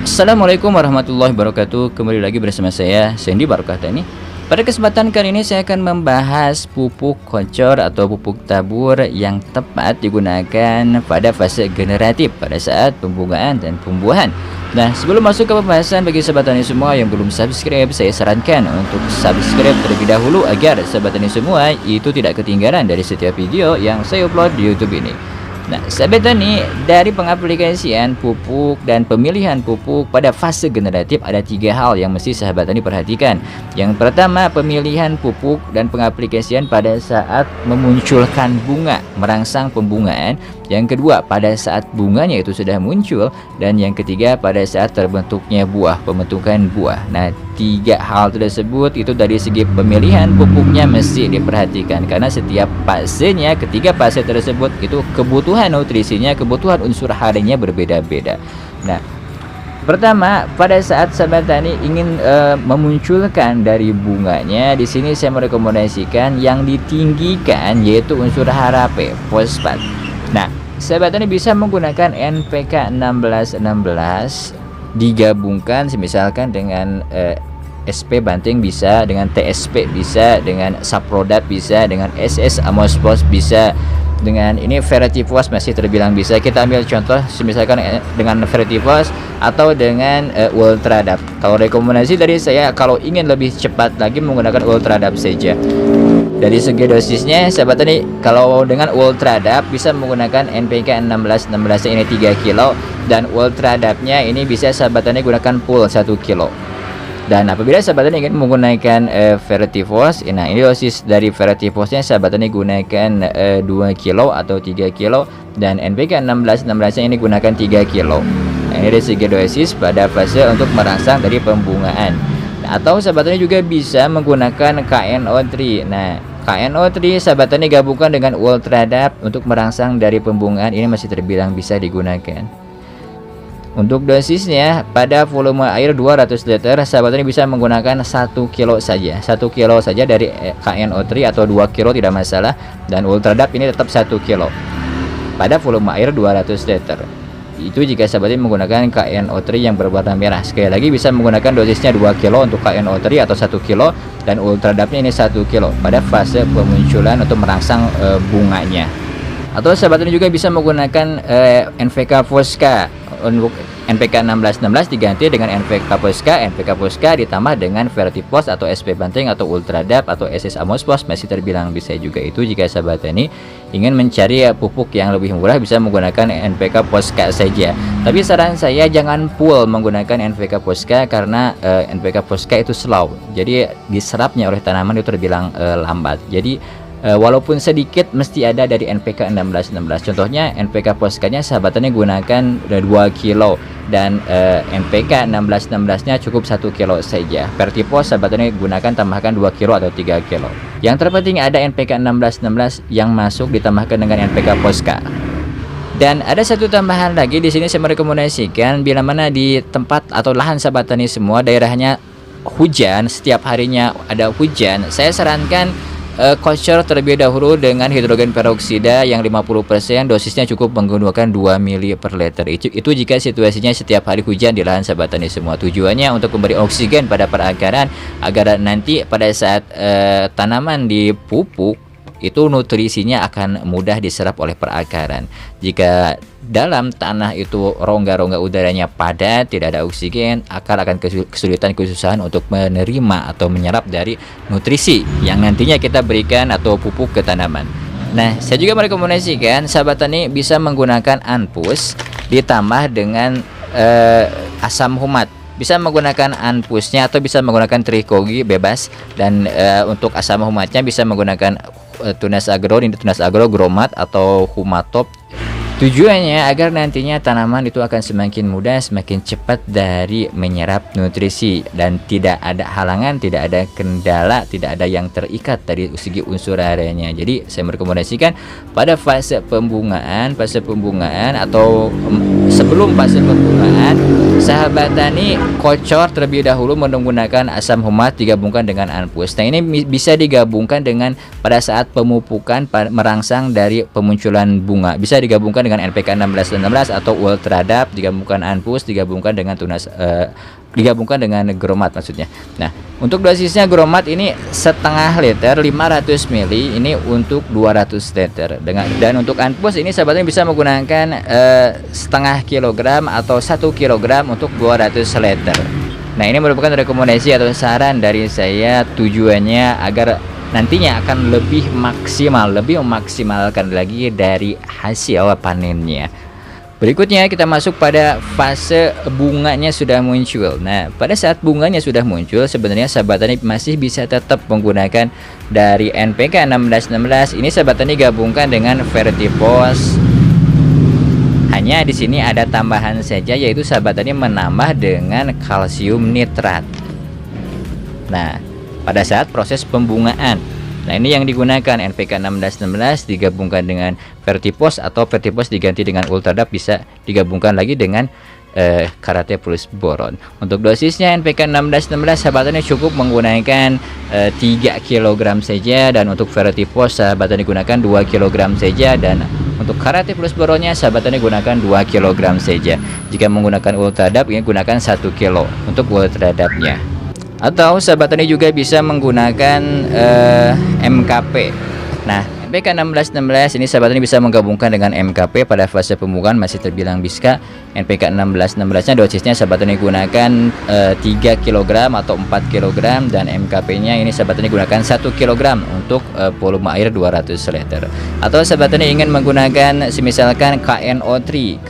Assalamualaikum warahmatullahi wabarakatuh. Kembali lagi bersama saya Sandy Barokah-Tani. Pada kesempatan kali ini saya akan membahas pupuk kocor atau pupuk tabur yang tepat digunakan pada fase generatif pada saat pembungaan dan pembuahan. Nah, sebelum masuk ke pembahasan, bagi sahabat tani semua yang belum subscribe, saya sarankan untuk subscribe terlebih dahulu agar sahabat tani semua itu tidak ketinggalan dari setiap video yang saya upload di YouTube ini. Nah, sahabat tani, dari pengaplikasian pupuk dan pemilihan pupuk pada fase generatif ada 3 hal yang mesti sahabat tani perhatikan. Yang pertama, pemilihan pupuk dan pengaplikasian pada saat memunculkan bunga, merangsang pembungaan. Yang kedua, pada saat bunganya itu sudah muncul. Dan yang ketiga, pada saat terbentuknya buah, pembentukan buah. Nah, 3 hal tersebut itu dari segi pemilihan pupuknya mesti diperhatikan, karena setiap fasenya, ketiga fase tersebut itu kebutuhan nutrisinya, kebutuhan unsur harinya berbeda-beda. Nah, pertama, pada saat sahabat tani ingin memunculkan dari bunganya, di sini saya merekomendasikan yang ditinggikan yaitu unsur hara P, fosfat. Nah, sahabat tani bisa menggunakan NPK 1616 digabungkan misalkan dengan SP Banting, bisa dengan TSP, bisa dengan Saprodat, bisa dengan SS Amospos, bisa dengan ini Vertifos masih terbilang bisa. Kita ambil contoh misalkan dengan Vertifos atau dengan Ultradap. Kalau rekomendasi dari saya, kalau ingin lebih cepat lagi menggunakan Ultradap saja. Dari segi dosisnya sahabat tani, kalau dengan Ultradap bisa menggunakan NPK 1616 ini 3 kilo, dan Ultradapnya ini bisa sahabat tani gunakan full 1 kilo. Dan apabila sahabat tani ingin menggunakan Vertifos, nah ini dosis dari Vertifosnya sahabat tani gunakan 2 kilo atau 3 kilo, dan NPK 1616 ini gunakan 3 kilo. Nah, ini dari segi dosis pada fase untuk merangsang dari pembungaan. Nah, atau sahabat tani juga bisa menggunakan KNO3. Nah, KNO3 sahabat tani gabungkan dengan Ultradap untuk merangsang dari pembungaan, ini masih terbilang bisa digunakan. Untuk dosisnya pada volume air 200 liter sahabat tani bisa menggunakan 1 kilo saja. 1 kilo saja dari KNO3 atau 2 kilo tidak masalah, dan Ultradap ini tetap 1 kilo pada volume air 200 liter. Itu jika sahabat tani menggunakan KNO3 yang berwarna merah. Sekali lagi bisa menggunakan dosisnya 2 kilo untuk KNO3 atau 1 kilo, dan Ultradapnya ini 1 kilo pada fase pemunculan untuk merangsang bunganya. Atau sahabat tani juga bisa menggunakan NPK Fosca. Untuk NPK 1616 diganti dengan NPK Fosca ditambah dengan Vertifos atau SP Banting atau Ultradap atau SS Amospos masih terbilang bisa juga. Itu jika sahabat tani ingin mencari pupuk yang lebih murah bisa menggunakan NPK Fosca saja. Tapi saran saya jangan full menggunakan NPK Fosca, karena NPK Fosca itu slow, jadi diserapnya oleh tanaman itu terbilang lambat. Jadi walaupun sedikit mesti ada dari NPK 1616. Contohnya NPK Foscanya sahabat tani gunakan 2 kilo, dan NPK 1616 nya cukup 1 kilo saja. Vertifos sahabat tani gunakan tambahkan 2 kilo atau 3 kilo. Yang terpenting ada NPK 1616 yang masuk ditambahkan dengan NPK Fosca. Dan ada satu tambahan lagi di sini saya merekomendasikan, bila mana di tempat atau lahan sahabat tani semua daerahnya hujan, setiap harinya ada hujan, saya sarankan kocor terlebih dahulu dengan hidrogen peroksida yang 50%, dosisnya cukup menggunakan 2 ml per liter. Itu jika situasinya setiap hari hujan di lahan sahabat tani semua. Tujuannya untuk memberi oksigen pada perakaran agar nanti pada saat tanaman dipupuk itu nutrisinya akan mudah diserap oleh perakaran. Jika dalam tanah itu rongga-rongga udaranya padat, tidak ada oksigen, akar akan kesusahan untuk menerima atau menyerap dari nutrisi yang nantinya kita berikan atau pupuk ke tanaman. Nah, saya juga merekomendasikan sahabat tani bisa menggunakan Anpus ditambah dengan asam humat. Bisa menggunakan Anpusnya atau bisa menggunakan Trikogi bebas, dan untuk asam humatnya bisa menggunakan Tunas Agro Gromat atau Humatop. Tujuannya agar nantinya tanaman itu akan semakin mudah, semakin cepat dari menyerap nutrisi, dan tidak ada halangan, tidak ada kendala, tidak ada yang terikat dari segi unsur harianya. Jadi saya merekomendasikan pada fase pembungaan atau sebelum fase pembungaan, sahabat tani kocor terlebih dahulu menggunakan asam humat digabungkan dengan Anpus. Nah, ini bisa digabungkan dengan pada saat pemupukan merangsang dari pemunculan bunga, bisa digabungkan digabungkan dengan NPK 1616 atau Ultradap, digabungkan Anpus, digabungkan dengan tunas digabungkan dengan Gromat maksudnya. Nah, untuk dosisnya Gromat ini setengah liter 500 ml ini untuk 200 liter. Dan untuk Anpus ini sahabatnya bisa menggunakan setengah kilogram atau 1 kilogram untuk 200 liter. Nah, ini merupakan rekomendasi atau saran dari saya, tujuannya agar nantinya akan lebih maksimal, lebih memaksimalkan lagi dari hasil panennya. Berikutnya kita masuk pada fase bunganya sudah muncul. Nah, pada saat bunganya sudah muncul, sebenarnya sahabat tani masih bisa tetap menggunakan dari NPK 1616. Ini sahabat tani gabungkan dengan Vertipos. Hanya di sini ada tambahan saja, yaitu sahabat tani menambah dengan kalsium nitrat. Nah, pada saat proses pembungaan. Nah, ini yang digunakan NPK 1616 digabungkan dengan Vertipos atau Vertipos diganti dengan Ultradap, bisa digabungkan lagi dengan Karate plus boron. Untuk dosisnya NPK 1616 sahabat tani cukup menggunakan 3 kg saja, dan untuk Vertipos sahabat tani gunakan 2 kg saja, dan untuk Karate plus boronnya sahabat tani gunakan 2 kg saja. Jika menggunakan Ultradap ini gunakan 1 kg untuk Ultradapnya. Atau sahabat tani juga bisa menggunakan MKP. Nah, NPK 1616 ini sahabat tani bisa menggabungkan dengan MKP pada fase pembungaan, masih terbilang bisa. NPK 1616 nya dosisnya sahabat tani gunakan 3 kg atau 4 kg, dan MKP nya ini sahabat tani gunakan 1 kg untuk volume air 200 liter. Atau sahabat tani ingin menggunakan semisalkan KNO3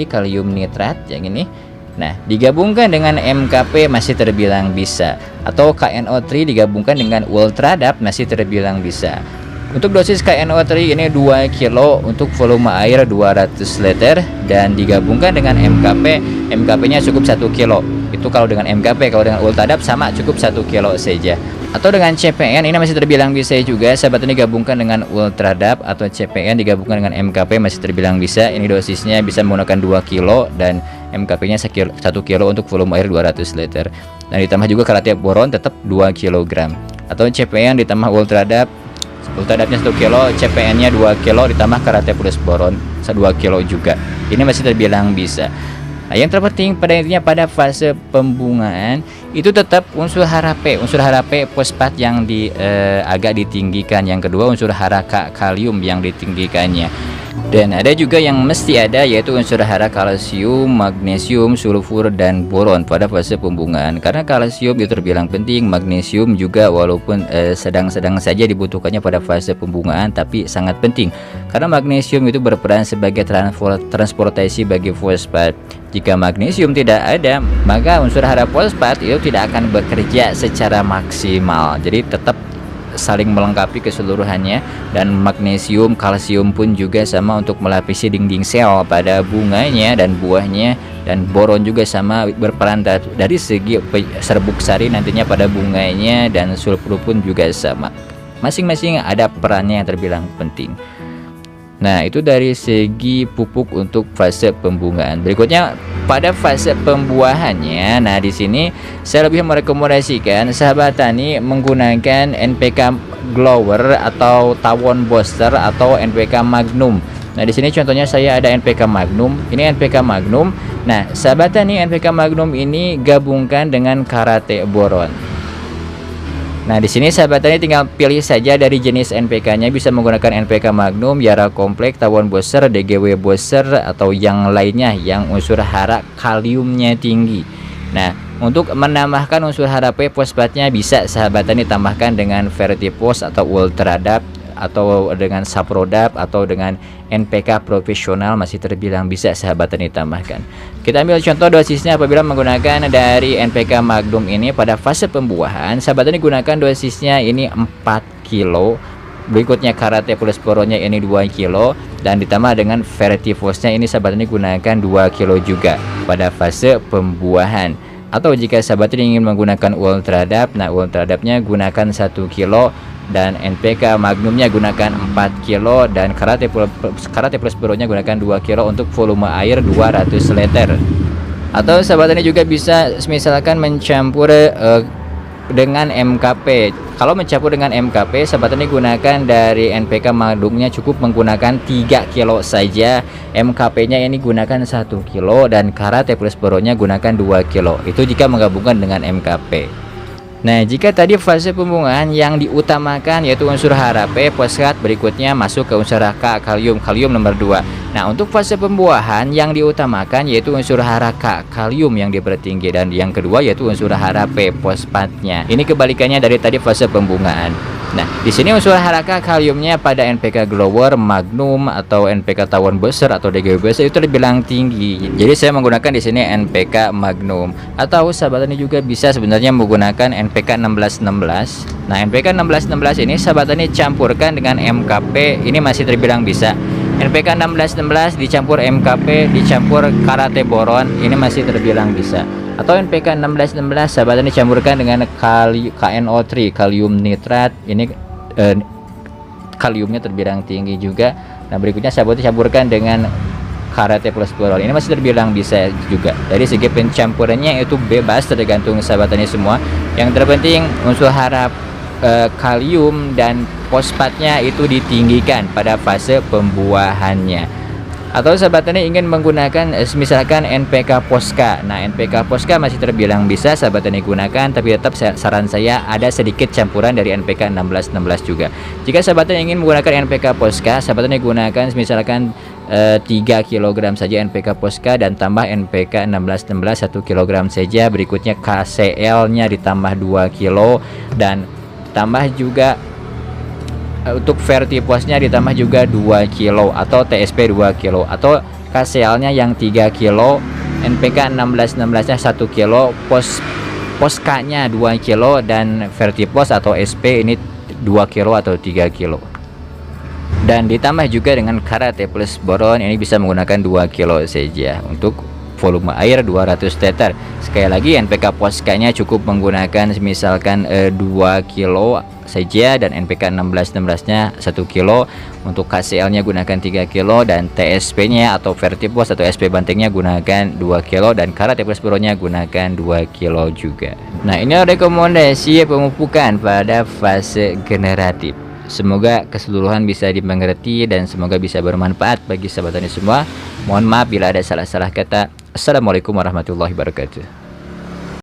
kalium nitrat yang ini, nah digabungkan dengan MKP masih terbilang bisa, atau KNO3 digabungkan dengan Ultradap masih terbilang bisa. Untuk dosis KNO3 ini 2 kilo untuk volume air 200 liter, dan digabungkan dengan MKP nya cukup 1 kilo. Itu kalau dengan MKP, kalau dengan Ultradap sama cukup 1 kilo saja. Atau dengan CPN ini masih terbilang bisa juga, sahabat ini gabungkan dengan Ultradap atau CPN digabungkan dengan MKP masih terbilang bisa. Ini dosisnya bisa menggunakan 2 kilo dan MKP nya 1 kilo untuk volume air 200 liter. Dan ditambah juga Karate boron tetap 2 kg. Atau CPN ditambah Ultradapnya 1 kilo, CPN nya 2 kilo ditambah Karate plus boron 2 kilo juga. Ini masih terbilang bisa. Nah, yang terpenting pada intinya pada fase pembungaan itu tetap unsur HRP fosfat yang agak ditinggikan. Yang kedua unsur hara kalium yang ditinggikannya. Dan ada juga yang mesti ada, yaitu unsur hara kalsium, magnesium, sulfur, dan boron pada fase pembungaan. Karena kalsium itu terbilang penting, magnesium juga walaupun sedang-sedang saja dibutuhkannya pada fase pembungaan, tapi sangat penting. Karena magnesium itu berperan sebagai transportasi bagi fosfat. Jika magnesium tidak ada, maka unsur hara fosfat itu tidak akan bekerja secara maksimal. Jadi tetap saling melengkapi keseluruhannya, dan magnesium, kalsium pun juga sama untuk melapisi dinding sel pada bunganya dan buahnya, dan boron juga sama berperan dari segi serbuk sari nantinya pada bunganya, dan sulfur pun juga sama. Masing-masing ada perannya yang terbilang penting. Nah, itu dari segi pupuk untuk fase pembungaan. Berikutnya pada fase pembuahannya. Nah, di sini saya lebih merekomendasikan sahabat tani menggunakan NPK Glower atau Tawon Booster atau NPK Magnum. Nah, di sini contohnya saya ada NPK Magnum. Ini NPK Magnum. Nah, sahabat tani NPK Magnum ini gabungkan dengan Karate boron. Nah, di sini sahabat tani tinggal pilih saja dari jenis NPK-nya, bisa menggunakan NPK Magnum, Yara Kompleks, Tawon Booster, DGW Booster, atau yang lainnya yang unsur hara kaliumnya tinggi. Nah, untuk menambahkan unsur hara fosfatnya bisa sahabat tani tambahkan dengan Vertipos atau Ultradap, atau dengan Saprodap, atau dengan NPK profesional masih terbilang bisa sahabat tani tambahkan. Kita ambil contoh dosisnya apabila menggunakan dari NPK Magnum ini pada fase pembuahan, sahabat tani gunakan dosisnya ini 4 kilo. Berikutnya Karate plus boronnya ini 2 kilo, dan ditambah dengan Vertiposnya ini sahabat tani gunakan 2 kilo juga pada fase pembuahan. Atau jika sahabat tani ingin menggunakan Ultradap, nah Ultradapnya gunakan 1 kilo, dan NPK Magnumnya gunakan 4 kilo, dan Karate plus boronnya gunakan 2 kilo untuk volume air 200 liter. Atau sahabat tani juga bisa misalkan mencampur dengan MKP. Kalau mencampur dengan MKP, sahabat tani gunakan dari NPK Magnumnya cukup menggunakan 3 kilo saja. MKP nya ini gunakan 1 kilo dan Karate Plus Boronnya gunakan 2 kilo. Itu jika menggabungkan dengan MKP. Nah, jika tadi fase pembungaan yang diutamakan yaitu unsur HRP, fosfat, berikutnya masuk ke unsur K, kalium nomor 2. Nah, untuk fase pembuahan yang diutamakan yaitu unsur HK, kalium yang dipertinggi, dan yang kedua yaitu unsur HRP, fosfatnya. Ini kebalikannya dari tadi fase pembungaan. Nah, di sini unsur HK, kaliumnya pada NPK Glower, Magnum atau NPK Tawon Besar atau DGW Besar itu terbilang tinggi. Jadi saya menggunakan di sini NPK Magnum, atau sahabat tani juga bisa sebenarnya menggunakan NPK 1616. Nah, NPK 1616 ini sahabat tani campurkan dengan MKP, ini masih terbilang bisa. NPK 1616 dicampur MKP dicampur Karate Boron, ini masih terbilang bisa. Atau NPK 1616 sahabat tani campurkan dengan KNO3, kalium nitrat, ini kaliumnya terbilang tinggi juga. Nah, berikutnya sahabat tani campurkan dengan Karate Plus Boron, ini masih terbilang bisa juga. Dari segi pencampurannya itu bebas, tergantung sahabat tani semua. Yang terpenting unsur kalium dan fosfatnya itu ditinggikan pada fase pembuahannya. Atau sahabat tani ingin menggunakan misalkan NPK Posca. Nah, NPK Posca masih terbilang bisa sahabat tani gunakan, tapi tetap saran saya ada sedikit campuran dari NPK 1616 juga. Jika sahabat tani ingin menggunakan NPK Posca, sahabat tani gunakan misalkan 3 kg saja NPK Posca dan tambah NPK 1616 1 kg saja. Berikutnya KCl-nya ditambah 2 kilo dan tambah juga untuk Vertiposnya ditambah juga 2 kilo atau TSP 2 kilo atau KCl-nya yang 3 kilo, NPK 1616-nya 1 kilo, Posca-nya 2 kilo dan Vertipos atau SP ini 2 kilo atau 3 kilo. Dan ditambah juga dengan Karate Plus Boron, ini bisa menggunakan 2 kilo saja untuk volume air 200 liter. Sekali lagi NPK Posca-nya cukup menggunakan misalkan 2 kilo saja dan NPK 1616-nya 1 kilo. Untuk KCl-nya gunakan 3 kilo dan TSP-nya atau Vertipos atau SP bantingnya gunakan 2 kilo dan Karate Plus Boronnya gunakan 2 kilo juga. Nah, ini rekomendasi pemupukan pada fase generatif. Semoga keseluruhan bisa dimengerti dan semoga bisa bermanfaat bagi sahabat tani semua. Mohon maaf bila ada salah-salah kata. Assalamualaikum warahmatullahi wabarakatuh.